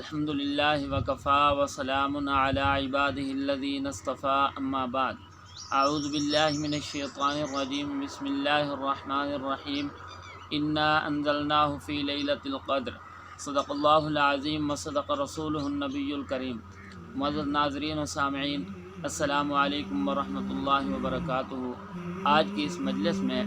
الحمدللہ وکفا وسلام علی عبادہ الذین اصطفیٰ اما بعد اعوذ باللہ من الشیطان الرجیم بسم اللہ الرحمن الرحیم انا انزلناہ فی لیلۃ القدر صدق اللہ العظیم وصدق رسولہ النبی الکریم۔ معزز ناظرین و سامعین، السلام علیکم ورحمۃ اللہ وبرکاتہ۔ آج کی اس مجلس میں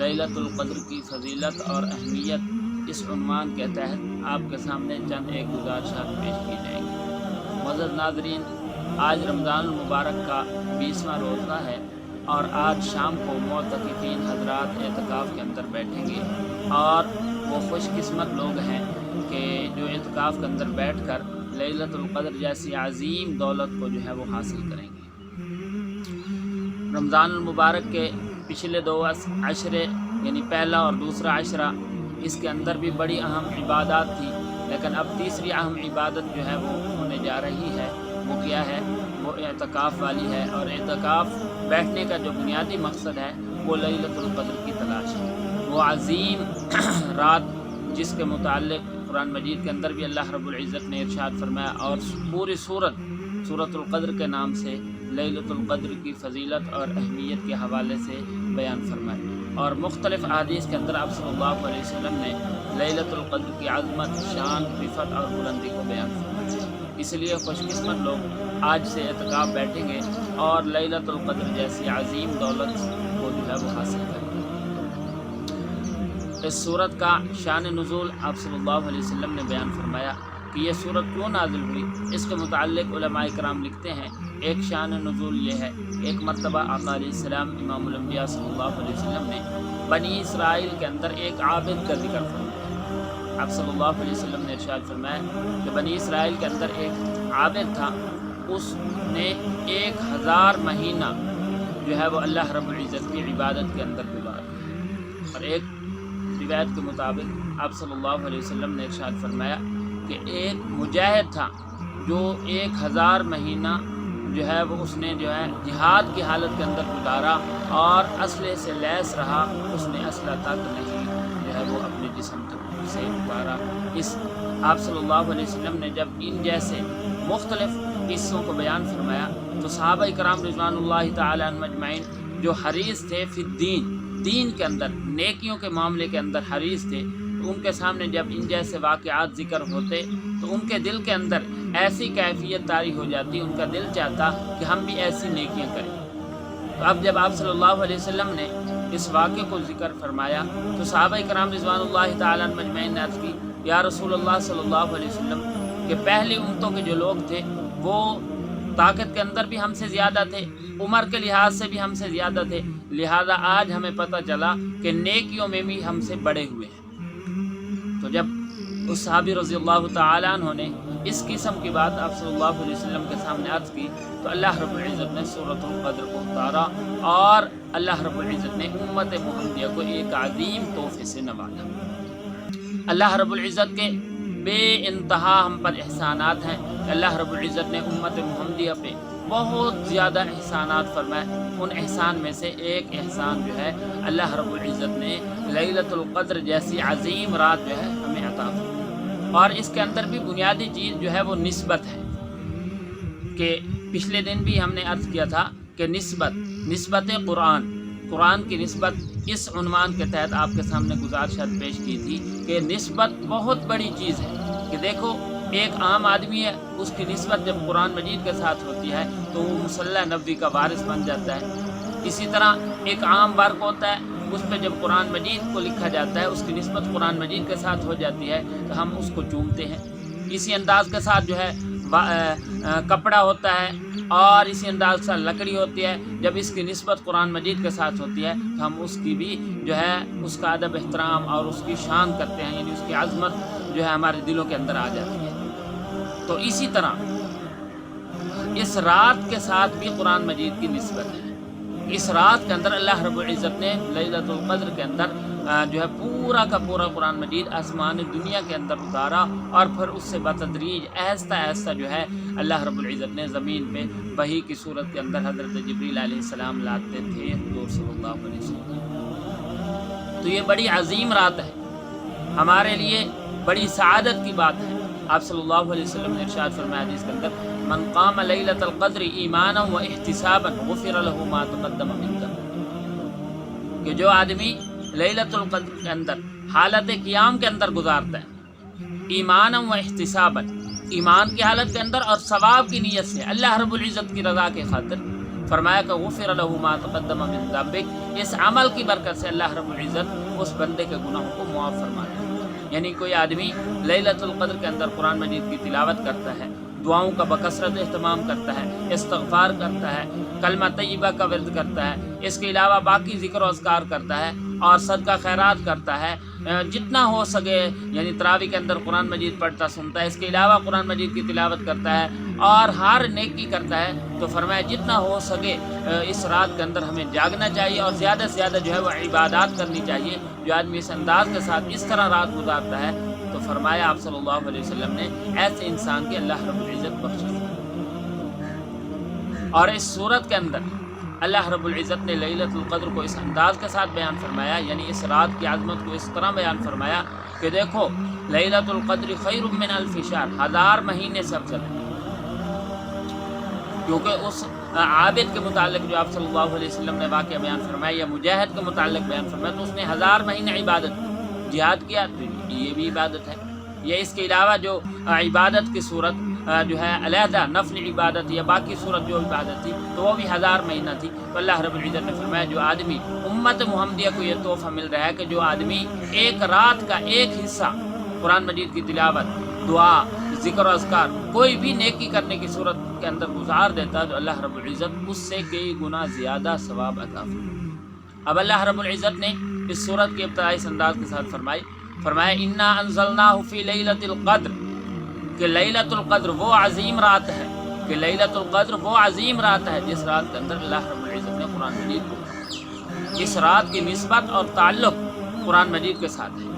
لیلۃ القدر کی فضیلت اور اہمیت اس عنوان کے تحت آپ کے سامنے چند ایک گزارشات پیش کی جائیں گی۔ معزز ناظرین، آج رمضان المبارک کا 20واں روزہ ہے اور آج شام کو معتکفین حضرات اعتکاف کے اندر بیٹھیں گے، اور وہ خوش قسمت لوگ ہیں کہ جو اعتکاف کے اندر بیٹھ کر لیلۃ القدر جیسی عظیم دولت کو جو ہے وہ حاصل کریں گے۔ رمضان المبارک کے پچھلے 2 عشرے یعنی پہلا اور دوسرا عشرہ، اس کے اندر بھی بڑی اہم عبادات تھی، لیکن اب تیسری اہم عبادت جو ہے وہ ہونے جا رہی ہے۔ وہ کیا ہے؟ وہ اعتکاف والی ہے، اور اعتکاف بیٹھنے کا جو بنیادی مقصد ہے وہ لیلۃ القدر کی تلاش ہے۔ وہ عظیم رات جس کے متعلق قرآن مجید کے اندر بھی اللہ رب العزت نے ارشاد فرمایا، اور پوری سورۃ القدر کے نام سے لیلۃ القدر کی فضیلت اور اہمیت کے حوالے سے بیان فرمایا، اور مختلف احادیث کے اندر آپ صلی اللہ علیہ وسلم نے لیلۃ القدر کی عظمت، شان، رفعت اور بلندی کو بیان فرمایا۔ اس لیے خوش قسمت لوگ آج سے اعتکاف بیٹھیں گے اور لیلۃ القدر جیسی عظیم دولت کو جو ہے وہ حاصل کریں گے۔ اس سورت کا شان نزول آپ صلی اللہ علیہ وسلم نے بیان فرمایا کہ یہ سورت کیوں نازل ہوئی۔ اس کے متعلق علماء کرام لکھتے ہیں، ایک شان نزول یہ ہے، ایک مرتبہ آقا علیہ السلام امام الانبیاء صلی اللہ علیہ وسلم نے بنی اسرائیل کے اندر ایک عابد کا ذکر فرمایا۔ آپ صلی اللہ علیہ وسلم نے ارشاد فرمایا کہ بنی اسرائیل کے اندر ایک عابد تھا، اس نے 1000 مہینہ جو ہے وہ اللہ رب العزت کی عبادت کے اندر گزارا، اور ایک روایت کے مطابق آپ صلی اللہ علیہ وسلم نے ارشاد فرمایا کہ ایک مجاہد تھا جو 1000 مہینہ جو ہے وہ اس نے جو ہے جہاد کی حالت کے اندر گزارا، اور اسلحے سے لیس رہا، اس نے اسلحہ تک نہیں جو ہے وہ اپنے جسم سے اتارا۔ اس آپ صلی اللہ علیہ وسلم نے جب ان جیسے مختلف قصوں کو بیان فرمایا تو صحابہ کرام رضوان اللہ تعالی عنہم اجمعین جو حریص تھے فی دین کے اندر، نیکیوں کے معاملے کے اندر حریص تھے، تو ان کے سامنے جب ان جیسے واقعات ذکر ہوتے تو ان کے دل کے اندر ایسی کیفیت طاری ہو جاتی، ان کا دل چاہتا کہ ہم بھی ایسی نیکیاں کریں۔ تو اب جب آپ صلی اللہ علیہ وسلم نے اس واقعے کو ذکر فرمایا تو صحابہ کرام رضوان اللہ تعالی عنہم اجمعین نے عرض کی، یا رسول اللہ صلی اللہ علیہ وسلم، کہ پہلی امتوں کے جو لوگ تھے وہ طاقت کے اندر بھی ہم سے زیادہ تھے، عمر کے لحاظ سے بھی ہم سے زیادہ تھے، لہذا آج ہمیں پتہ چلا کہ نیکیوں میں بھی ہم سے بڑے ہوئے ہیں۔ تو جب اس صحابی رضی اللہ تعالیٰ عنہ نے اس قسم کی بات آپ صلی اللہ علیہ وسلم کے سامنے عرض کی تو اللہ رب العزت نے سورۃ القدر کو اتارا، اور اللہ رب العزت نے امت محمدیہ کو ایک عظیم تحفے سے نوازا۔ اللہ رب العزت کے بے انتہا ہم پر احسانات ہیں۔ اللہ رب العزت نے امت محمدیہ پہ بہت زیادہ احسانات فرمائے۔ ان احسان میں سے ایک احسان جو ہے، اللہ رب العزت نے لیلۃ القدر جیسی عظیم رات جو ہے ہمیں عطا فرمائی، اور اس کے اندر بھی بنیادی چیز جو ہے وہ نسبت ہے، کہ پچھلے دن بھی ہم نے عرض کیا تھا کہ نسبت قرآن کی نسبت اس عنوان کے تحت آپ کے سامنے گزارشات پیش کی تھی کہ نسبت بہت بڑی چیز ہے، کہ دیکھو ایک عام آدمی ہے، اس کی نسبت جب قرآن مجید کے ساتھ ہوتی ہے تو وہ مصلی نبوی کا وارث بن جاتا ہے۔ اسی طرح ایک عام برق ہوتا ہے، اس پہ جب قرآن مجید کو لکھا جاتا ہے، اس کی نسبت قرآن مجید کے ساتھ ہو جاتی ہے تو ہم اس کو چومتے ہیں۔ اسی انداز کے ساتھ جو ہے کپڑا ہوتا ہے، اور اسی انداز سے لکڑی ہوتی ہے، جب اس کی نسبت قرآن مجید کے ساتھ ہوتی ہے تو ہم اس کی بھی جو ہے اس کا ادب احترام اور اس کی شان کرتے ہیں، یعنی اس کی عظمت جو ہے ہمارے دلوں کے اندر آ جاتی ہے۔ تو اسی طرح اس رات کے ساتھ بھی قرآن مجید کی نسبت ہے۔ اس رات کے اندر اللہ رب العزت نے لیلۃ القدر کے اندر جو ہے پورا کا پورا قرآن مجید آسمان دنیا کے اندر اتارا، اور پھر اس سے بتدریج آہستہ آہستہ جو ہے اللہ رب العزت نے زمین پہ وحی کی صورت کے اندر حضرت جبریل علیہ السلام لاتے تھے حضور صلی اللہ علیہ وسلم۔ تو یہ بڑی عظیم رات ہے، ہمارے لیے بڑی سعادت کی بات ہے آپ صلی اللہ علیہ وسلم نے ارشاد فرمایا حدیث کے اندر من قام لیلۃ القدر ایمانا و احتسابا غفر له ما تقدم من ذنبه، کہ جو آدمی لیلۃ القدر کے اندر حالت قیام کے اندر گزارتا ہے ایمانا و احتسابا، ایمان کی حالت کے اندر اور ثواب کی نیت سے اللہ رب العزت کی رضا کے خاطر، فرمایا کہ غفر له ما تقدم من ذنبه، اس عمل کی برکت سے اللہ رب العزت اس بندے کے گناہوں کو معاف فرماتا ہے۔ یعنی کوئی آدمی لیلۃ القدر کے اندر قرآن مجید کی تلاوت کرتا ہے، دعاؤں کا بکثرت اہتمام کرتا ہے، استغفار کرتا ہے، کلمہ طیبہ کا ورد کرتا ہے، اس کے علاوہ باقی ذکر و اذکار کرتا ہے اور صدقہ خیرات کرتا ہے، جتنا ہو سکے یعنی تراویح کے اندر قرآن مجید پڑھتا سنتا ہے، اس کے علاوہ قرآن مجید کی تلاوت کرتا ہے اور ہر نیکی کرتا ہے، تو فرمایا جتنا ہو سکے اس رات کے اندر ہمیں جاگنا چاہیے اور زیادہ سے زیادہ جو ہے وہ عبادات کرنی چاہیے۔ جو آدمی اس انداز کے ساتھ اس طرح رات گزارتا ہے تو فرمایا آپ صلی اللہ علیہ وسلم نے ایسے انسان کی اللہ رب العزت بخشش۔ اور اس صورت کے اندر اللہ رب العزت نے لیلۃ القدر کو اس انداز کے ساتھ بیان فرمایا، یعنی اس رات کی عظمت کو اس طرح بیان فرمایا کہ دیکھو لیلۃ القدر خیر من الف شہر، 1000 مہینے سے افضل ہے، کیونکہ اس عابد کے متعلق جو آپ صلی اللہ علیہ وسلم نے واقعہ بیان فرمایا یا مجاہد کے متعلق بیان فرمایا، تو اس نے 1000 مہینے عبادت کی، جہاد کیا، تو یہ بھی عبادت ہے۔ یا اس کے علاوہ جو عبادت کی صورت جو ہے علیحدہ نفل عبادت یا باقی صورت جو عبادت تھی تو وہ بھی 1000 مہینہ تھی۔ تو اللہ رب العزت نے فرمایا جو آدمی امت محمدیہ کو یہ تحفہ مل رہا ہے کہ جو آدمی ایک رات کا ایک حصہ قرآن مجید کی تلاوت، دعا، ذکر و اذکار، کوئی بھی نیکی کرنے کی صورت کے اندر گزار دیتا ہے تو اللہ رب العزت اس سے کئی گنا زیادہ ثواب عطا فرمائے۔ اب اللہ رب العزت نے اس صورت کی ابتدائی اس انداز کے ساتھ فرمایا انا انزلناہ فی لیلۃ القدر، کہ لیلۃ القدر وہ عظیم رات ہے، کہ لیلۃ القدر وہ عظیم رات ہے جس رات کے اندر اللہ رب العزت نے قرآن مجید کو، اس رات کی نسبت اور تعلق قرآن مجید کے ساتھ ہے۔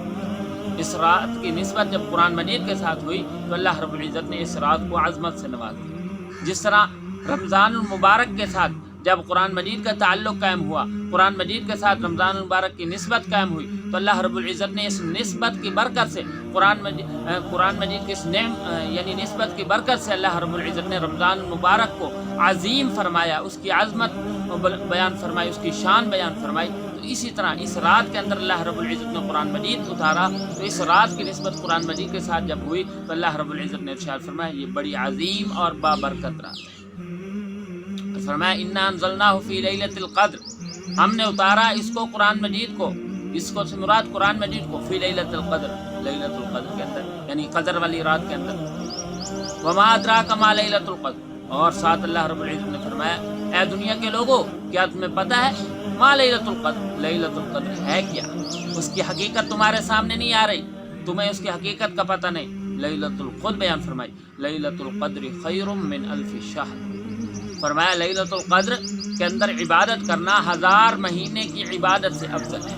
اس رات کی نسبت جب قرآن مجید کے ساتھ ہوئی تو اللہ رب العزت نے اس رات کو عظمت سے نواز دیا۔ جس طرح رمضان المبارک کے ساتھ جب قرآن مجید کا تعلق قائم ہوا، قرآن مجید کے ساتھ رمضان المبارک کی نسبت قائم ہوئی، تو اللہ رب العزت نے اس نسبت کی برکت سے قرآن مجید کی اس یعنی نسبت کی برکت سے اللہ رب العزت نے رمضان المبارک کو عظیم فرمایا، اس کی عظمت بیان فرمائی، اس کی شان بیان فرمائی۔ تو اسی طرح اس رات کے اندر اللہ رب العزت نے قرآن مجید اتارا، تو اس رات کی نسبت قرآن مجید کے ساتھ جب ہوئی تو اللہ رب العزت نے ارشاد فرمایا یہ بڑی عظیم اور بابرکت رات ہے۔ فرمایا انا انزلناہ فی لیلۃ القدر، ہم نے اتارا اس کو قرآن مجید کو، اس کو سے مراد قرآن مجید کو، فی لیلۃ القدر، لیلۃ القدر کے اندر یعنی قدر والی رات کے اندر۔ وما ادراک ما لیلۃ القدر، اور ساتھ اللہ رب العزت نے فرمایا اے دنیا کے لوگوں کیا تمہیں پتہ ہے ما لیلۃ القدر، لیلۃ القدر ہے کیا؟ اس کی حقیقت تمہارے سامنے نہیں آ رہی، تمہیں اس کی حقیقت کا پتہ نہیں۔ لیلۃ القدر بیان فرمائی لیلۃ القدر خیر من الف شہر، فرمایا لیلۃ القدر کے اندر عبادت کرنا 1000 مہینے کی عبادت سے افضل ہے۔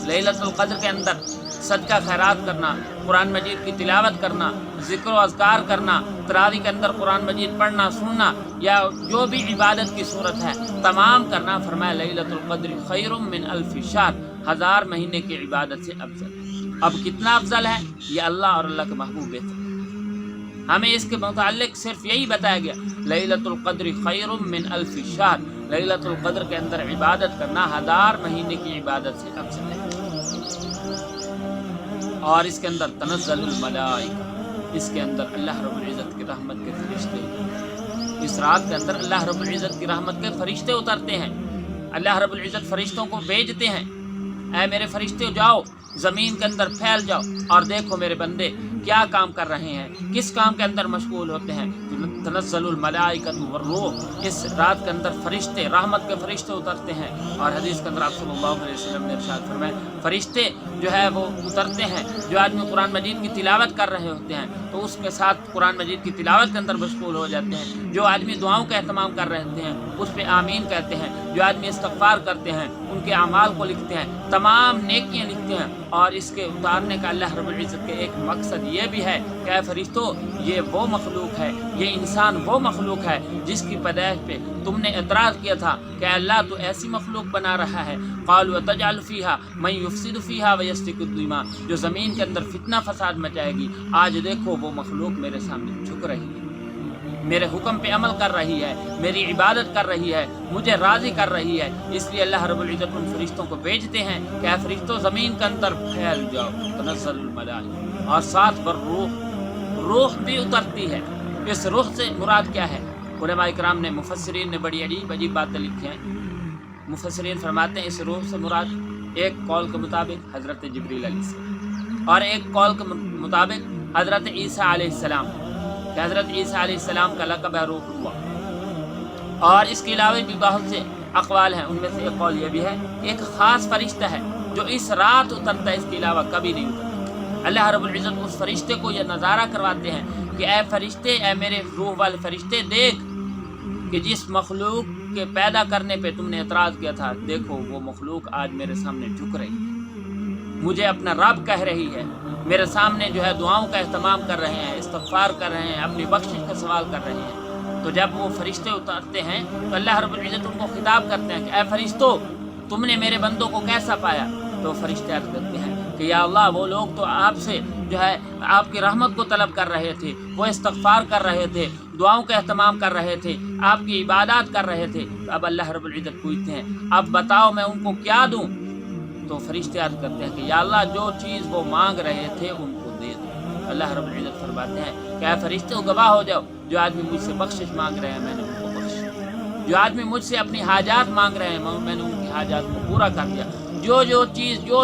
لیلۃ القدر کے اندر صدقہ خیرات کرنا، قرآن مجید کی تلاوت کرنا، ذکر و اذکار کرنا، تراویح کے اندر قرآن مجید پڑھنا سننا یا جو بھی عبادت کی صورت ہے تمام کرنا، فرمایا لیلۃ القدر خیر من الف شہر، 1000 مہینے کی عبادت سے افضل ہے۔ اب کتنا افضل ہے یہ اللہ اور اللہ کے محبوب بہتر، ہمیں اس کے متعلق صرف یہی بتایا گیا لیلۃ القدر خیر من الف شہر، لیلۃ القدر کے اندر عبادت کرنا 1000 مہینے کی عبادت سے افضل ہے۔ اور اس کے اندر تنزل الملائکہ، اس کے اندر اللہ رب العزت کی رحمت کے فرشتے، اس رات کے اندر اللہ رب العزت کی رحمت کے فرشتے اترتے ہیں۔ اللہ رب العزت فرشتوں کو بھیجتے ہیں، اے میرے فرشتے جاؤ زمین کے اندر پھیل جاؤ اور دیکھو میرے بندے کیا کام کر رہے ہیں، کس کام کے اندر مشغول ہوتے ہیں۔ تنزل الملائکۃ والروح، اس رات کے اندر فرشتے، رحمت کے فرشتے اترتے ہیں۔ اور حدیث کے اندر آپ صلی اللہ علیہ وسلم نے ارشاد فرمایا فرشتے جو ہے وہ اترتے ہیں، جو آدمی قرآن مجید کی تلاوت کر رہے ہوتے ہیں تو اس کے ساتھ قرآن مجید کی تلاوت کے اندر مشغول ہو جاتے ہیں، جو آدمی دعاؤں کا اہتمام کر رہے ہوتے ہیں اس پہ آمین کہتے ہیں، جو آدمی استغفار کرتے ہیں ان کے اعمال کو لکھتے ہیں، تمام نیکیاں لکھتے ہیں۔ اور اس کے اتارنے کا اللہ رب العزت کے ایک مقصد یہ بھی ہے کہ اے فرشتوں یہ وہ مخلوق ہے، یہ کہ انسان وہ مخلوق ہے جس کی پیدائش پہ تم نے اعتراض کیا تھا کہ اللہ تو ایسی مخلوق بنا رہا ہے، قالوا تجعل فیہا من یفسد فیہا ویسفک الدماء، جو زمین کے اندر فتنہ فساد مچائے گی۔ آج دیکھو وہ مخلوق میرے سامنے جھک رہی ہے، میرے حکم پہ عمل کر رہی ہے، میری عبادت کر رہی ہے، مجھے راضی کر رہی ہے۔ اس لیے اللہ رب العزت ان فرشتوں کو بھیجتے ہیں کہ اے فرشتوں زمین کے اندر پھیل جاؤ، تنزل الملائکہ، اور ساتھ پر روح بھی اترتی ہے۔ اس روح سے مراد کیا ہے؟ علماء کرام نے، مفسرین نے بڑی عجیب عجیب باتیں لکھی ہیں۔ مفسرین فرماتے ہیں اس روح سے مراد ایک قول کے مطابق حضرت جبریل علیہ السلام، اور ایک قول کے مطابق حضرت عیسیٰ علیہ السلام، کہ حضرت عیسیٰ علیہ السلام کا لقب ہے روح اللہ۔ اور اس کے علاوہ بھی بہت سے اقوال ہیں، ان میں سے ایک قول یہ بھی ہے کہ ایک خاص فرشتہ ہے جو اس رات اترتا ہے، اس کے علاوہ کبھی نہیں اترتا۔ اللہ رب العزت اس فرشتے کو یہ نظارہ کرواتے ہیں کہ اے فرشتے، اے میرے روح والے فرشتے، دیکھ کہ جس مخلوق کے پیدا کرنے پہ تم نے اعتراض کیا تھا، دیکھو وہ مخلوق آج میرے سامنے جھک رہی ہے، مجھے اپنا رب کہہ رہی ہے، میرے سامنے جو ہے دعاؤں کا اہتمام کر رہے ہیں، استغفار کر رہے ہیں، اپنی بخشش کا سوال کر رہے ہیں۔ تو جب وہ فرشتے اترتے ہیں تو اللہ رب العزت ان کو خطاب کرتے ہیں کہ اے فرشتوں، تم نے میرے بندوں کو کیسا پایا؟ تو فرشتے عرض کرتے ہیں کہ یا اللہ، وہ لوگ تو آپ سے جو ہے آپ کی رحمت کو طلب کر رہے تھے، وہ استغفار کر رہے تھے، دعاؤں کا اہتمام کر رہے تھے، آپ کی عبادات کر رہے تھے۔ تو اب اللہ رب العزت پوچھتے ہیں اب بتاؤ میں ان کو کیا دوں؟ تو فرشتے عرض کرتے ہیں کہ یا اللہ، جو چیز وہ مانگ رہے تھے ان کو دے دو۔ اللہ رب العزت فرماتے ہیں کہ اے فرشتوں، گواہ ہو جاؤ، جو آدمی مجھ سے بخشش مانگ رہے ہیں میں نے ان کو بخش، جو آدمی مجھ سے اپنی حاجات مانگ رہے ہیں میں نے ان کی حاجات کو پورا کر دیا۔ جو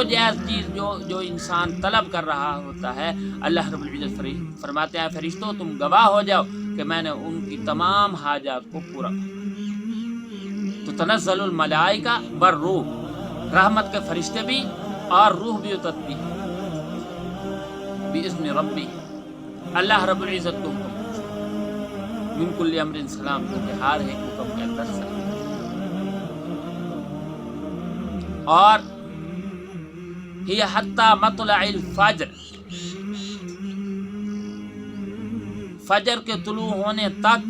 جائز چیز جو انسان طلب کر رہا ہوتا ہے، اللہ رب العزت فرماتے ہیں فرشتوں تم گواہ ہو جاؤ کہ میں نے ان کی تمام حاجات کو پورا کر۔ تو تنزل الملائکہ والروح، رحمت کے فرشتے بھی اور روح بھی اترتی ہے، بِإِذْنِ رَبِّهِ، اللہ رب العزت کو حکم، من کل امر سلام، کیونکہ ہر ایک حکم کے اندر سلام۔ اور ہی حتی مطلع الفجر، فجر کے طلوع ہونے تک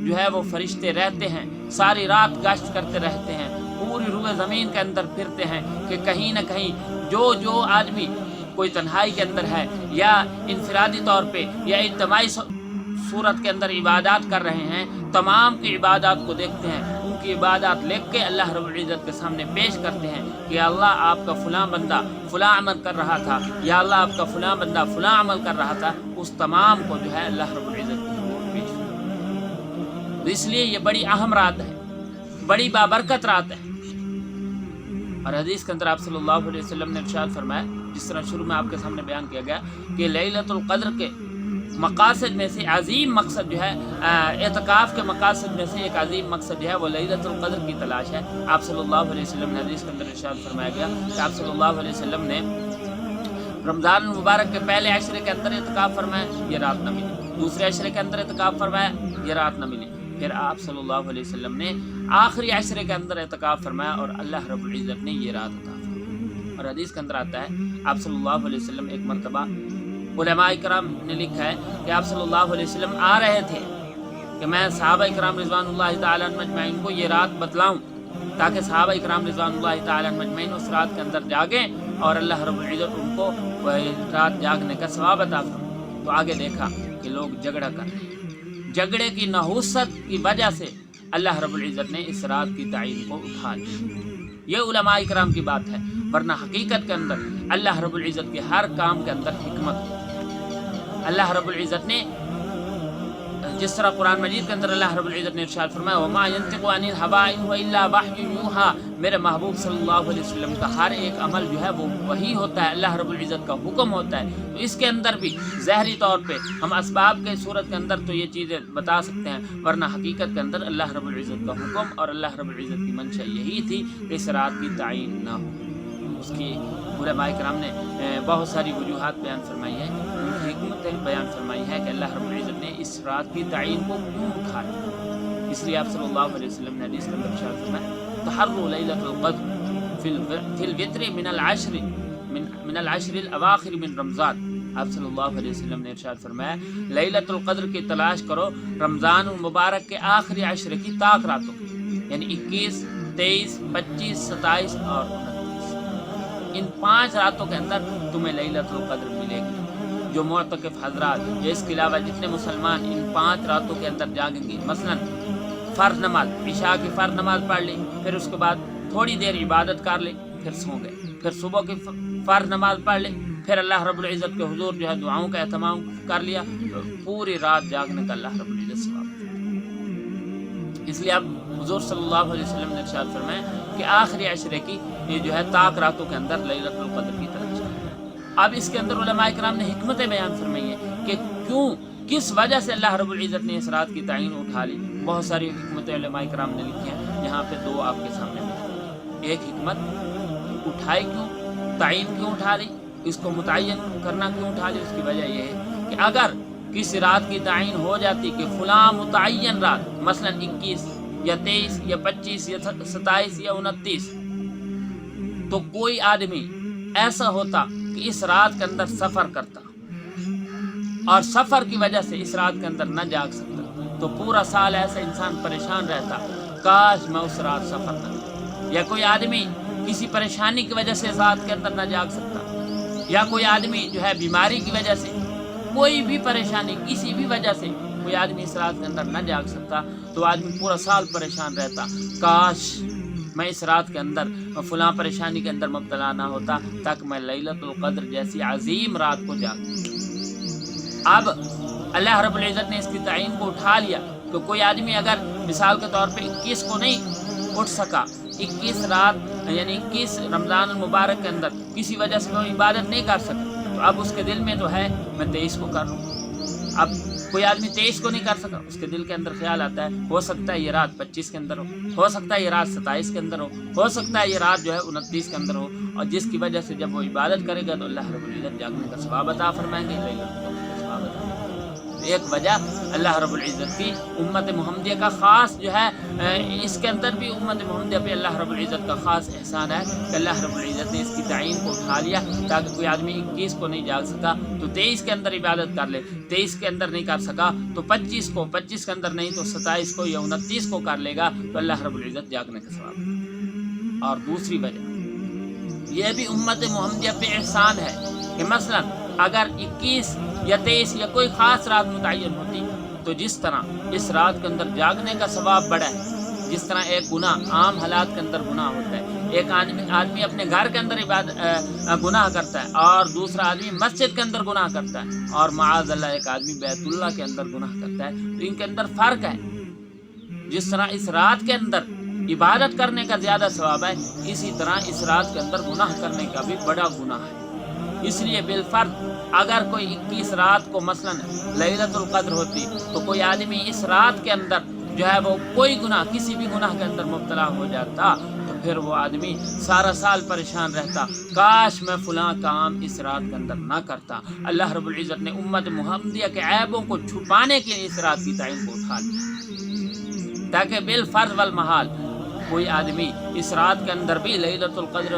جو ہے وہ فرشتے رہتے ہیں، ساری رات گشت کرتے رہتے ہیں، پوری روئے زمین کے اندر پھرتے ہیں کہ کہیں نہ کہیں جو آدمی کوئی تنہائی کے اندر ہے یا انفرادی طور پہ یا اجتماعی صورت کے اندر عبادات کر رہے ہیں، تمام کی عبادات کو دیکھتے ہیں، ان کی عبادات لکھ کے اللہ رب العزت کے سامنے پیش کرتے ہیں کہ یا اللہ آپ کا فلاں بندہ فلاں عمل کر رہا تھا، یا اللہ آپ کا فلاں بندہ فلاں عمل کر رہا تھا، اس تمام کو جو ہے اللہ رب العزت کی حضور پیش کرتے۔ تو اس لیے یہ بڑی اہم رات ہے، بڑی بابرکت رات ہے۔ اور حدیث کے اندر آپ صلی اللہ علیہ وسلم نے ارشاد فرمایا، جس طرح شروع میں آپ کے سامنے بیان کیا گیا کہ لیلۃ القدر کے مقاصد میں سے عظیم مقصد جو ہے، اعتکاف کے مقاصد میں سے ایک عظیم مقصد جو ہے وہ لیلۃ القدر کی تلاش ہے۔ آپ صلی اللہ علیہ وسلم نے حدیث کے اندر ارشاد فرمایا گیا کہ آپ صلی اللہ علیہ وسلم نے رمضان المبارک کے پہلے عشرے کے اندر اعتکاف فرمایا، یہ رات نہ ملی، دوسرے عشرے کے اندر اعتکاف فرمایا، یہ رات نہ ملی، پھر آپ صلی اللہ علیہ وسلم نے آخری عشرے کے اندر اعتکاف فرمایا اور اللہ رب العزت نے یہ رات عطا فرمائی۔ اور حدیث کے اندر آتا ہے آپ صلی اللہ علیہ وسلم ایک مرتبہ، علماء کرام نے لکھا ہے کہ آپ صلی اللہ علیہ وسلم آ رہے تھے کہ میں صحابہ کرام رضوان اللہ تعالیٰ عنہ مجمعین کو یہ رات بتلاؤں تاکہ صحابہ کرام رضوان اللہ تعالیٰ عنہ مجمعین اس رات کے اندر جاگیں اور اللہ رب العزت ان کو رات جاگنے کا ثواب عطا فرمائے۔ تو آگے دیکھا کہ لوگ جھگڑا کر رہے ہیں، جھگڑے کی نحوست کی وجہ سے اللہ رب العزت نے اس رات کی تعین کو اٹھا لیا۔ یہ علماء کرام کی بات ہے، ورنہ حقیقت کے اندر اللہ رب العزت کے ہر کام کے اندر حکمت ہے۔ اللہ رب العزت نے جس طرح قرآن مجید کے اندر اللہ رب العزت نے ارشاد فرمایا وَمَا يَنْطِقُ عَنِ الْهَوَىٰ إِنْ هُوَ إِلَّا وَحْيٌ يُوحَىٰ، میرے محبوب صلی اللہ علیہ وسلم کا ہر ایک عمل جو ہے وہ وحی ہوتا ہے، اللہ رب العزت کا حکم ہوتا ہے۔ تو اس کے اندر بھی ظاہری طور پہ ہم اسباب کے صورت کے اندر تو یہ چیزیں بتا سکتے ہیں، ورنہ حقیقت کے اندر اللہ رب العزت کا حکم اور اللہ رب العزت کی منشا یہی تھی کہ اس رات کی تعین نہ ہو۔ اس کی علماء کرام نے بہت ساری وجوہات بیان فرمائی ہیں، ان کی حکمتیں بیان فرمائی ہے کہ اللہ رب العزت نے اس رات کی تعین کو کیوں اٹھایا۔ اس لیے آپ صلی اللہ علیہ وسلم نے حدیث کے اندر ارشاد فرمایا تحروا لیلۃ القدر فی الوتر من العشر الاواخر من رمضان، آپ صلی اللہ علیہ وسلم نے ارشاد فرمایا لیلۃ القدر کی تلاش کرو رمضان المبارک کے آخری عشرے کی طاق راتوں، یعنی 21، 23، 25، 27 اور 29، ان 5 راتوں کے اندر تمہیں لیلۃ القدر ملے گی۔ جو معتکف حضرات یا اس کے علاوہ جتنے مسلمان ان 5 راتوں کے اندر جاگیں گے، مثلا فرض نماز، عشاء کی فرض نماز پڑھ لی، پھر اس کے بعد تھوڑی دیر عبادت کر لی، پھر سو گئے، پھر صبح کی فرض نماز پڑھ لی، پھر اللہ رب العزت کے حضور جو ہے دعاؤں کا اہتمام کر لیا، تو پوری رات جاگنے کا اللہ رب العزت ثواب دیتا ہے۔ اس لیے اب حضور صلی اللہ علیہ وسلم نے ارشاد فرمایا کہ آخری عشرے کی یہ جو ہے طاق راتوں کے اندر لیلۃ القدر کی تلاش کریں۔ اب اس کے اندر علماء کرام نے حکمتیں بیان فرمائی ہیں کہ کیوں، کس وجہ سے اللہ رب العزت نے اس رات کی تعین اٹھا لی۔ بہت ساری حکمتیں علماء کرام نے لکھی ہیں، یہاں پہ 2 آپ کے سامنے ہیں۔ ایک حکمت اٹھائی کیوں، تعین کیوں اٹھا لی، اس کو متعین کرنا کیوں اٹھا لی، اس کی وجہ یہ ہے کہ اگر کسی رات کی تعین ہو جاتی کہ فلاں متعین رات، مثلا 21 یا 23 یا 25 یا 27 یا 29، تو کوئی آدمی ایسا ہوتا کہ اس رات کے اندر سفر کرتا اور سفر کی وجہ سے اس رات کے اندر نہ جاگ سکتا، تو پورا سال ایسا انسان پریشان رہتا، کاش میں اس رات سفر نہ کرتا۔ یا کوئی آدمی کسی پریشانی کی وجہ سے اس رات کے اندر نہ جاگ سکتا، یا کوئی آدمی جو ہے بیماری کی وجہ سے، کوئی بھی پریشانی کسی بھی وجہ سے کوئی آدمی اس رات کے اندر نہ جاگ سکتا، تو آدمی پورا سال پریشان رہتا، کاش میں اس رات کے اندر فلاں پریشانی کے اندر مبتلا نہ ہوتا تاکہ میں لیلۃ القدر جیسی عظیم رات کو جاگ۔ اب اللہ رب العزت نے اس کی تعین کو اٹھا لیا، تو کوئی آدمی اگر مثال کے طور پہ 21 کو نہیں اٹھ سکا، 21 رات یعنی 21 رمضان المبارک کے اندر کسی وجہ سے وہ عبادت نہیں کر سکا، تو اب اس کے دل میں تو ہے میں 23 کو کر لوں۔ اب کوئی آدمی 23 کو نہیں کر سکا، اس کے دل کے اندر خیال آتا ہے ہو سکتا ہے یہ رات 25 کے اندر ہو سکتا ہے یہ رات 27 کے اندر ہو سکتا ہے یہ رات جو ہے 29 کے اندر ہو، اور جس کی وجہ سے جب وہ عبادت کرے گا تو اللہ رب العزت جاگنے کا ثواب عطا فرمائیں گے، ایک وجہ اللہ رب العزت کی امت محمدیہ کا خاص جو ہے، اس کے اندر بھی امت محمدیہ پہ اللہ رب العزت کا خاص احسان ہے کہ اللہ رب العزت نے اس کی تعین کو اٹھا لیا تاکہ کوئی آدمی 21 کو نہیں جاگ سکا تو 23 کے اندر عبادت کر لے، 23 کے اندر نہیں کر سکا تو 25 کو، 25 کے اندر نہیں تو 27 کو یا 29 کو کر لے گا تو اللہ رب العزت جاگنے کا ثواب۔ اور دوسری وجہ یہ بھی امت محمدیہ پہ احسان ہے کہ مثلا اگر 21 یا 23 یا کوئی خاص رات متعین ہوتی تو جس طرح اس رات کے اندر جاگنے کا ثواب بڑا ہے، جس طرح ایک گناہ عام حالات کے اندر گناہ ہوتا ہے، ایک آدمی اپنے گھر کے اندر گناہ کرتا ہے اور دوسرا آدمی مسجد کے اندر گناہ کرتا ہے، اور معاذ اللہ ایک آدمی بیت اللہ کے اندر گناہ کرتا ہے، تو ان کے اندر فرق ہے۔ جس طرح اس رات کے اندر عبادت کرنے کا زیادہ ثواب ہے، اسی طرح اس رات کے اندر گناہ کرنے کا بھی بڑا گناہ ہے۔ اس لیے بالفرض اگر کوئی 21 رات کو مثلا لیلۃ القدر ہوتی تو کوئی آدمی اس رات کے اندر جو ہے وہ کوئی گناہ، کسی بھی گناہ کے اندر مبتلا ہو جاتا تو پھر وہ آدمی سارا سال پریشان رہتا، کاش میں فلاں کام اس رات کے اندر نہ کرتا۔ اللہ رب العزت نے امت محمدیہ کے عیبوں کو چھپانے کے لیے اس رات کی تعین کو اٹھا لیا تاکہ بالفرض والمحال کوئی آدمی اس رات کے اندر بھی لیلۃ القدر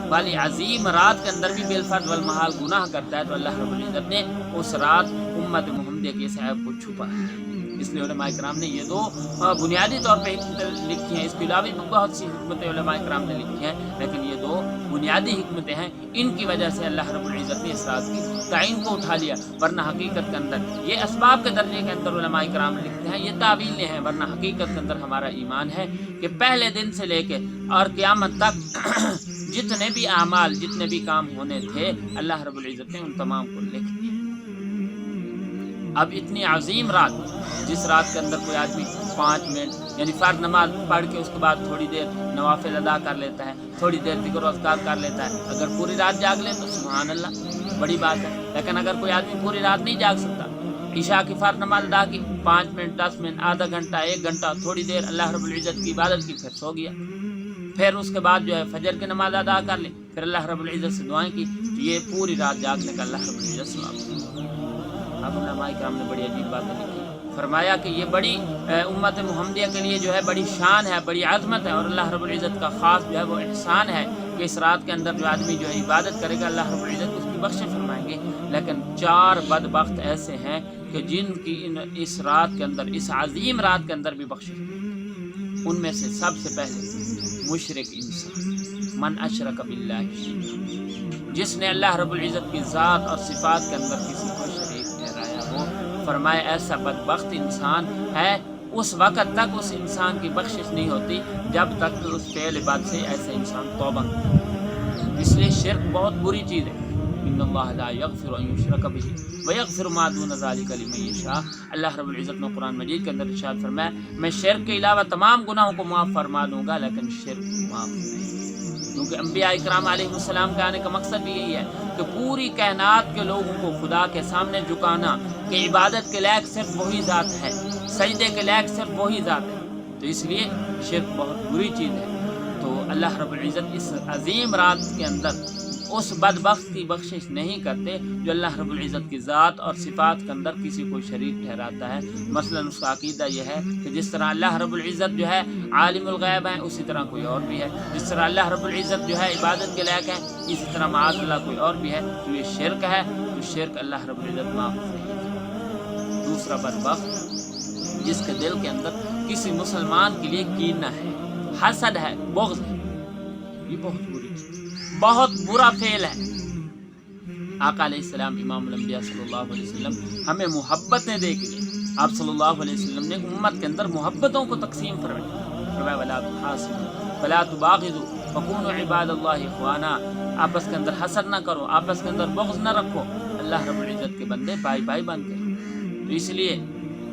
والی عظیم رات کے اندر بھی بالفرض والمحال گناہ کرتا ہے تو اللہ رب العزت نے اس رات امت محمدیہ کے اس عیب کو چھپا ہے۔ اس لیے علماء کرام نے یہ 2 بنیادی طور پہ حکمتیں لکھی ہیں، اس کے علاوہ بھی بہت سی حکمتیں علماء کرام نے لکھی ہیں، لیکن یہ 2 بنیادی حکمتیں ہیں، ان کی وجہ سے اللہ رب العزت نے اس رات کی تعین کو اٹھا لیا، ورنہ حقیقت کے اندر یہ اسباب کے درجے کے اندر علماء کرام لکھتے ہیں، یہ تعویلیں ہیں، ورنہ حقیقت کے اندر ہمارا ایمان ہے کہ پہلے دن سے لے کے اور قیامت تک جتنے بھی اعمال، جتنے بھی کام ہونے تھے اللہ رب العزت نے ان تمام کو لکھ دیا۔ اب اتنی عظیم رات، جس رات کے اندر کوئی آدمی 5 منٹ یعنی فرض نماز پڑھ کے اس کے بعد تھوڑی دیر نوافل ادا کر لیتا ہے، تھوڑی دیر ذکر و اذکار کر لیتا ہے، اگر پوری رات جاگ لے تو سبحان اللہ بڑی بات ہے، لیکن اگر کوئی آدمی پوری رات نہیں جاگ سکتا، عشاء کی فرض نماز ادا کی، 5 منٹ 10 منٹ آدھا گھنٹہ 1 گھنٹہ تھوڑی دیر اللہ رب العزت کی عبادت کی، پھر سو گیا، پھر اس کے بعد جو ہے فجر کی نماز ادا کر لی، پھر اللہ رب العزت سے دعائیں کی، تو یہ پوری رات جاگنے کا اللہ رب العزت ثواب۔ اب علماء کرام نے بڑی عجیب باتیں لکھی، فرمایا کہ یہ بڑی امت محمدیہ کے لیے جو ہے بڑی شان ہے، بڑی عظمت ہے، اور اللہ رب العزت کا خاص جو ہے وہ احسان ہے کہ اس رات کے اندر جو آدمی جو ہے عبادت کرے گا اللہ رب العزت اس کی بخشش فرمائیں گے، لیکن 4 بدبخت ایسے ہیں کہ جن کی اس رات کے اندر، اس عظیم رات کے اندر بھی بخشش نہیں۔ ان میں سے سب سے پہلے مشرک انسان، من اشرک باللہ، جس نے اللہ رب العزت کی ذات اور صفات کے اندر کسی کو شریک ٹھہرایا ہو، فرمایا ایسا بدبخت انسان ہے، اس وقت تک اس انسان کی بخشش نہیں ہوتی جب تک کہ اس فعل بد سے ایسا انسان توبہ نہ کرے۔ اس لیے شرک بہت بری چیز ہے۔ ان اللہ لا یغفر ان یشرک بہ ویغفر ما دون ذلک لمن یشاء۔ اللہ رب العزت نے قرآن مجید کے اندر ارشاد فرمایا میں شرک کے علاوہ تمام گناہوں کو معاف فرما دوں گا، لیکن شرک معاف نہیں۔ کیونکہ انبیاء اکرام علیہ السلام کے آنے کا مقصد بھی یہی ہے کہ پوری کائنات کے لوگوں کو خدا کے سامنے جھکانا کہ عبادت کے لائق صرف وہی ذات ہے، سجدے کے لائق صرف وہی ذات ہے۔ تو اس لیے شرک بہت بری چیز ہے۔ تو اللہ رب العزت اس عظیم رات کے اندر اس بدبخت کی بخشش نہیں کرتے جو اللہ رب العزت کی ذات اور صفات کے اندر کسی کو شریک ٹھہراتا ہے۔ مثلا اس کا عقیدہ یہ ہے کہ جس طرح اللہ رب العزت جو ہے عالم الغیب ہے، اسی طرح کوئی اور بھی ہے۔ جس طرح اللہ رب العزت جو ہے عبادت کے لائق ہے، اسی طرح معاذ اللہ کوئی اور بھی ہے۔ تو یہ شرک ہے، تو شرک اللہ رب العزت معاف نہیں ہے۔ دوسرا بدبخت جس کے دل کے اندر کسی مسلمان کے لیے کینہ ہے، حسد ہے، بغض ہے، یہ بہت بری چیز، بہت برا فعل ہے۔ آقا علیہ السلام امام الانبیاء صلی اللہ علیہ وسلم ہمیں محبتیں دے کے گئے۔ آپ صلی اللہ علیہ وسلم نے امت کے اندر محبتوں کو تقسیم فرمایا، ولا تحاسدوا ولا تباغضوا وكونوا عباد اللہ اخوانا۔ آپس کے اندر حسد نہ کرو، آپس کے اندر بغض نہ رکھو، اللہ رب العزت کے بندے بھائی بھائی بن گئے۔ تو اس لیے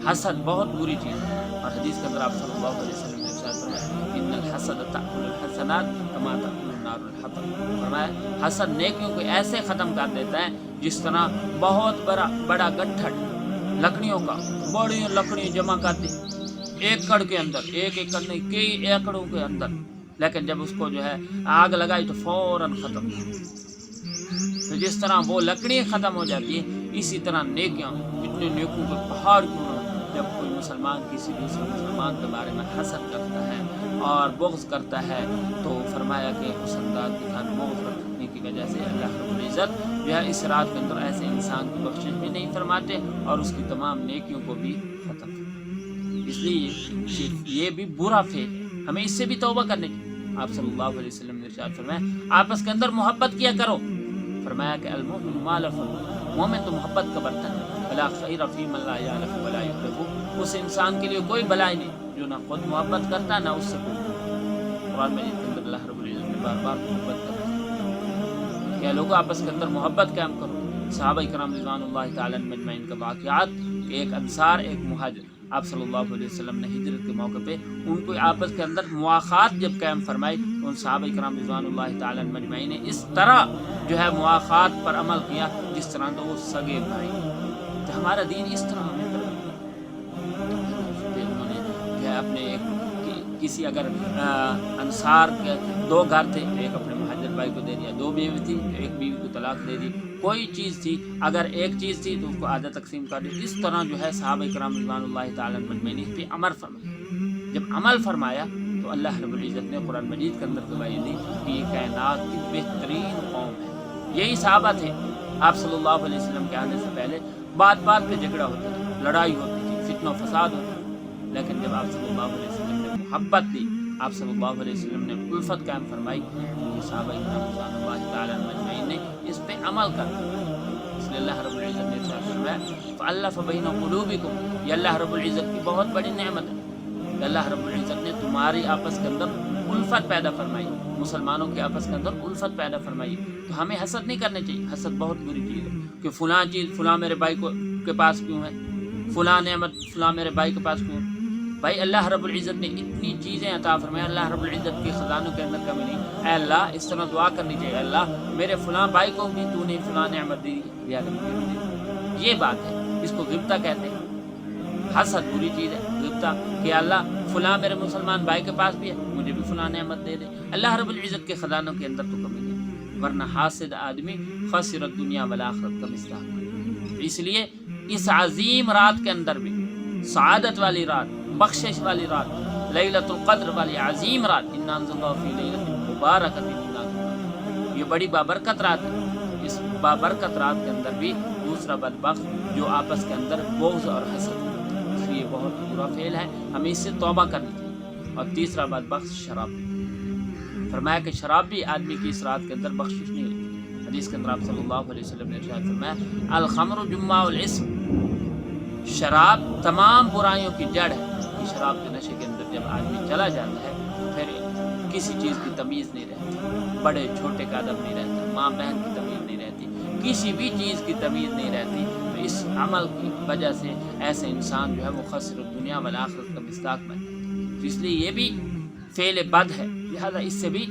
حسد بہت بری چیز ہے، اور حدیث کے اندر آپ صلی اللہ علیہ وسلم نے ارشاد فرمایا ان الحسد تأکل الحسنات کما تأکل النار الحطب۔ فرمایا حسد نیکیوں کو ایسے ختم کر دیتا ہے جس طرح بہت بڑا گٹھڑ لکڑیوں کا، بڑی لکڑیاں جمع کر دی ایکڑ کے اندر، ایک ایکڑ نہیں کئی ایکڑوں کے اندر، لیکن جب اس کو جو ہے آگ لگائی تو فوراً ختم۔ تو جس طرح وہ لکڑیاں ختم ہو جاتی ہیں، اسی طرح نیکیاں، اتنے نیکوں کے پہاڑ کیوں نہ، جب کوئی مسلمان کسی دوسرے مسلمان کے بارے میں حسد کرتا ہے اور بغض کرتا ہے، تو فرمایا کہ حسندات کے ساتھ بغض رکھنے کی وجہ سے اللہ رب العزت جو ہے اس رات کے اندر ایسے انسان کی بخشش بھی نہیں فرماتے اور اس کی تمام نیکیوں کو بھی ختم فرماتے۔ اس لیے یہ بھی برا فعل ہے، ہمیں اس سے بھی توبہ کرنے کی۔ آپ صلی اللہ علیہ وسلم نے ارشاد فرمایا آپس کے اندر محبت کیا کرو۔ فرمایا کہ المؤمن مالف، مومن تو محبت کا برتن ہے، ولا خیر فی من لا یعلف ولا یحلف، اس انسان کے لیے کوئی بلائی نہیں جو نہ خود محبت کرتا نہ اس سے کوئی۔ قرآن مجید کے اندر اللہ رب العزت نے بار بار محبت کرتا ہے کہ لوگوں آپس کے اندر محبت قائم کرو۔ صحابہ کرام رضوان اللہ تعالی عنہم اجمعین کا واقعات، ایک انصار ایک مہاجر، آپ صلی اللہ علیہ وسلم نے ہجرت کے موقع پہ ان کو آپس کے اندر مواخات جب قائم فرمائی تو ان صحابہ کرام رضوان اللہ تعالی عنہم اجمعین نے اس طرح جو ہے مواخات پر عمل کیا جس طرح تو وہ سگے بھائی۔ تو ہمارا دین اس طرح ہمیں انہوں نے جو ہے اپنے کسی اگر انصار کے 2 گھر تھے، ایک اپنے مہاجر بھائی کو دے دیا، 2 بیوی تھی، ایک بیوی کو طلاق دے دی، کوئی چیز تھی اگر ایک چیز تھی تو اس کو آدھا تقسیم کر دی۔ اس طرح جو ہے صحابہ کرام رضوان اللہ تعالی عنہم اجمعین پہ عمل فرمایا۔ جب عمل فرمایا تو اللہ رب العزت نے قرآن مجید کے اندر گواہی دی کہ یہ کائنات کی بہترین قوم ہے۔ یہی صحابہ تھے، آپ صلی اللہ علیہ وسلم کے آنے سے پہلے بات بات پہ جھگڑا ہوتا تھا، لڑائی ہوتی تھی، فتنہ و فساد ہوتا تھا، لیکن جب آپ صلی اللہ علیہ وسلم نے محبت دی، آپ صلی اللہ علیہ وسلم نے الفت قائم فرمائی، یہ صحابہ کرام رضوان اللہ تعالی عنہم اجمعین نے اس پہ عمل کر دیا۔ اس لیے اللہ رب العزت نے ارشاد فرمایا فَأَلَّفَ بَيْنَ قُلُوبِكُمْ، یہ اللہ رب العزت کی بہت بڑی نعمت ہے کہ اللہ رب العزت نے تمہاری آپس کے اندر الفت پیدا فرمائی، مسلمانوں کے آپس کے اندر الفت پیدا فرمائی۔ تو ہمیں حسد نہیں کرنے چاہیے، حسد بہت بری چیز ہے کہ فلاں چیز فلاں میرے بھائی کے پاس کیوں ہے، فلاں نعمت فلاں میرے بھائی کے پاس کیوں ہے۔ بھائی اللہ رب العزت نے اتنی چیزیں عطا فرمائی، اللہ رب العزت کے خزانوں کے اندر کمی نہیں۔ اے اللہ اس طرح دعا کرنی چاہیے، اللہ میرے فلاں بھائی کو بھی تو نے فلاں نعمت دی، یہ بات ہے، اس کو غبطہ کہتے ہیں۔ حسد بری چیز ہے، غبطہ کہ اللہ فلاں میرے مسلمان بھائی کے پاس بھی ہے، مجھے بھی فلاں نعمت دے دے۔ اللہ رب العزت کے خزانوں کے اندر تو کمی نہیں، ورنہ حاسد آدمی خسر الدنیا والآخرت کا مصداق۔ اس لیے اس عظیم رات کے اندر بھی، سعادت والی رات، بخشش والی رات، لیلۃ القدر والی عظیم رات، انا انزلناہ فی لیلۃ مبارکۃ، یہ بڑی بابرکت رات ہے۔ اس بابرکت رات کے اندر بھی دوسرا بدبخت جو آپس کے اندر بغض اور حسد ہے، اس لیے بہت برا فعل ہے، ہمیں اس سے توبہ کرنی چاہیے۔ اور تیسرا بدبخت شراب، فرمایا کہ شراب بھی آدمی کی اس رات کے اندر بخشش نہیں ہوتی۔ حدیث کے اندر آپ صلی اللہ علیہ وسلم نے ارشاد فرمایا الخمر جماع الاسم، شراب تمام برائیوں کی جڑ ہے۔ کہ شراب کے نشے کے اندر جب آدمی چلا جاتا ہے تو پھر کسی چیز کی تمیز نہیں رہتی، بڑے چھوٹے کا ادب نہیں رہتا، ماں بہن کی تمیز نہیں رہتی، کسی بھی چیز کی تمیز نہیں رہتی۔ تو اس عمل کی وجہ سے ایسے انسان جو ہے وہ خسر الدنیا والآخرت کا مصداق بن جاتا ہے۔ تو اس لیے یہ بھی فعل بد ہے، لہذا اس سے بھی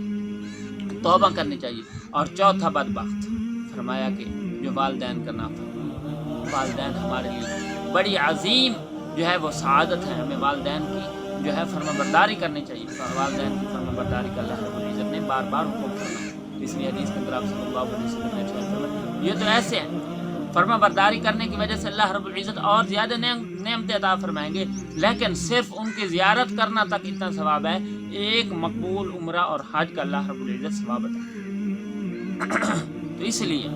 توبہ کرنی چاہیے۔ اور چوتھا بدبخت فرمایا کہ جو والدین کا نافرمان، والدین ہمارے لیے بڑی عظیم جو ہے وہ سعادت ہے، ہمیں والدین کی جو ہے فرما برداری کرنی چاہیے۔ والدین کی فرما برداری کا اللہ رب العزت نے بار بار حکم فرمایا، اس لیے حدیث کے اندر آپ صلی اللہ علیہ وسلم نے ارشاد فرمایا یہ تو ایسے ہیں فرما برداری کرنے کی وجہ سے اللہ رب العزت اور زیادہ نعمتیں عطا فرمائیں گے، لیکن صرف ان کی زیارت کرنا تک اتنا ثواب ہے، ایک مقبول عمرہ اور حج کا اللہ رب العزت ثواب عطا۔ تو اس لیے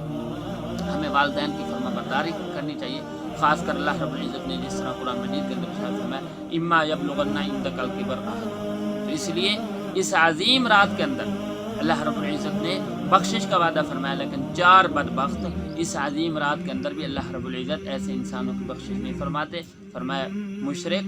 ہمیں والدین کی فرما برداری کرنی چاہیے، خاص کر اللہ رب العزت نے جس طرح قرآن مجید کے اندر ارشاد فرمایا اما یبلغن عندک الکبر احدہما، تو اس لیے اس عظیم رات کے اندر اللہ رب العزت نے بخشش کا وعدہ فرمایا، لیکن 4 بدبخت اس عظیم رات کے اندر بھی اللہ رب العزت ایسے انسانوں کی بخشش نہیں فرماتے۔ فرمایا مشرک،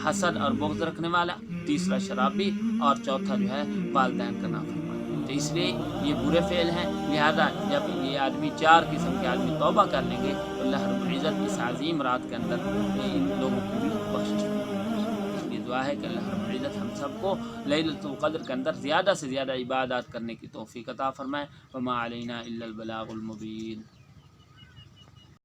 حسد اور بغض رکھنے والا، تیسرا شرابی، اور چوتھا جو ہے والدین کا نافرمان۔ تو اس لیے یہ برے فعل ہیں، لہذا جب یہ آدمی 4 قسم کے آدمی توبہ کر لیں گے تو اللہ رب العزت اس عظیم رات کے اندر ان لوگوں کی بھی بخشش فرمائے۔ اس لیے دعا ہے کہ اللہ رب العزت ہم سب کو لیلۃ القدر کے اندر زیادہ سے زیادہ عبادات کرنے کی توفیق عطا فرمائے۔ وما علینا الا البلاغ المبین۔